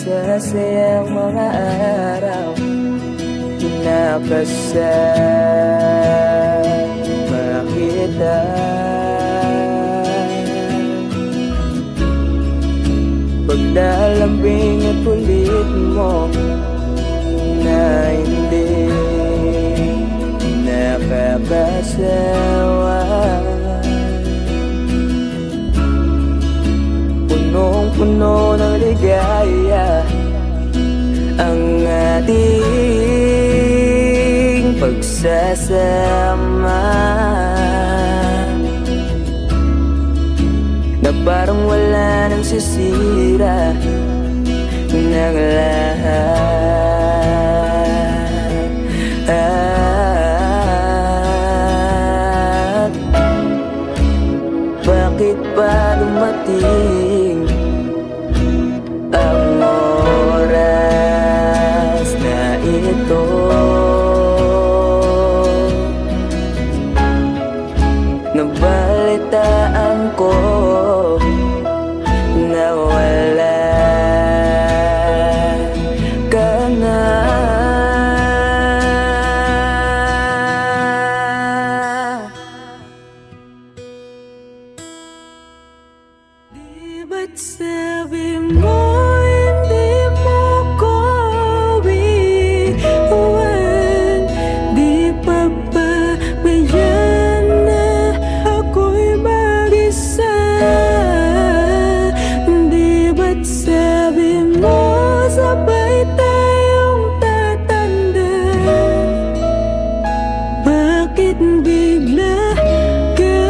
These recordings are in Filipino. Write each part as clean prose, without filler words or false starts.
masasayang mga araw nakasama kita. Paglalambing at kulit mo na hindi nakakasawa, punong-puno ng ligaya ang ating pagsasama, na parang wala nang sisira ng lahat. Bakit pa dumating ang oras na ito? Nabalitaan ko na wala ka na. Di ba't sabi mo hindi mo ko iwan? Di pa ba bayan na ako'y mag-isa? Di ba't sabi mo sabay tayong tatanda? Bakit bigla ka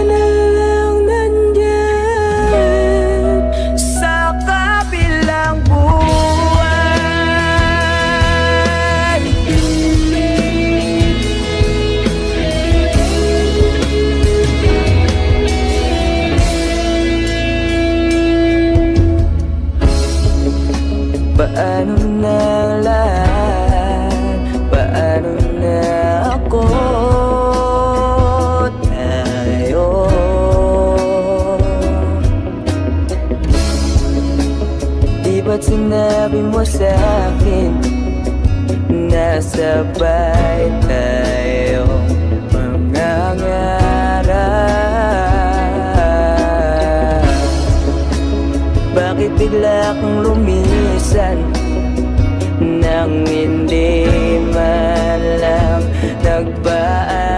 na lang nandyan sa kabilang buwan? Paano na ang lahat? Paano na ako? Tayo di ba't sinabi mo sa'kin na sabay tayo mangangarap? Bakit bigla kang lumisan nang hindi man lang nagbaan?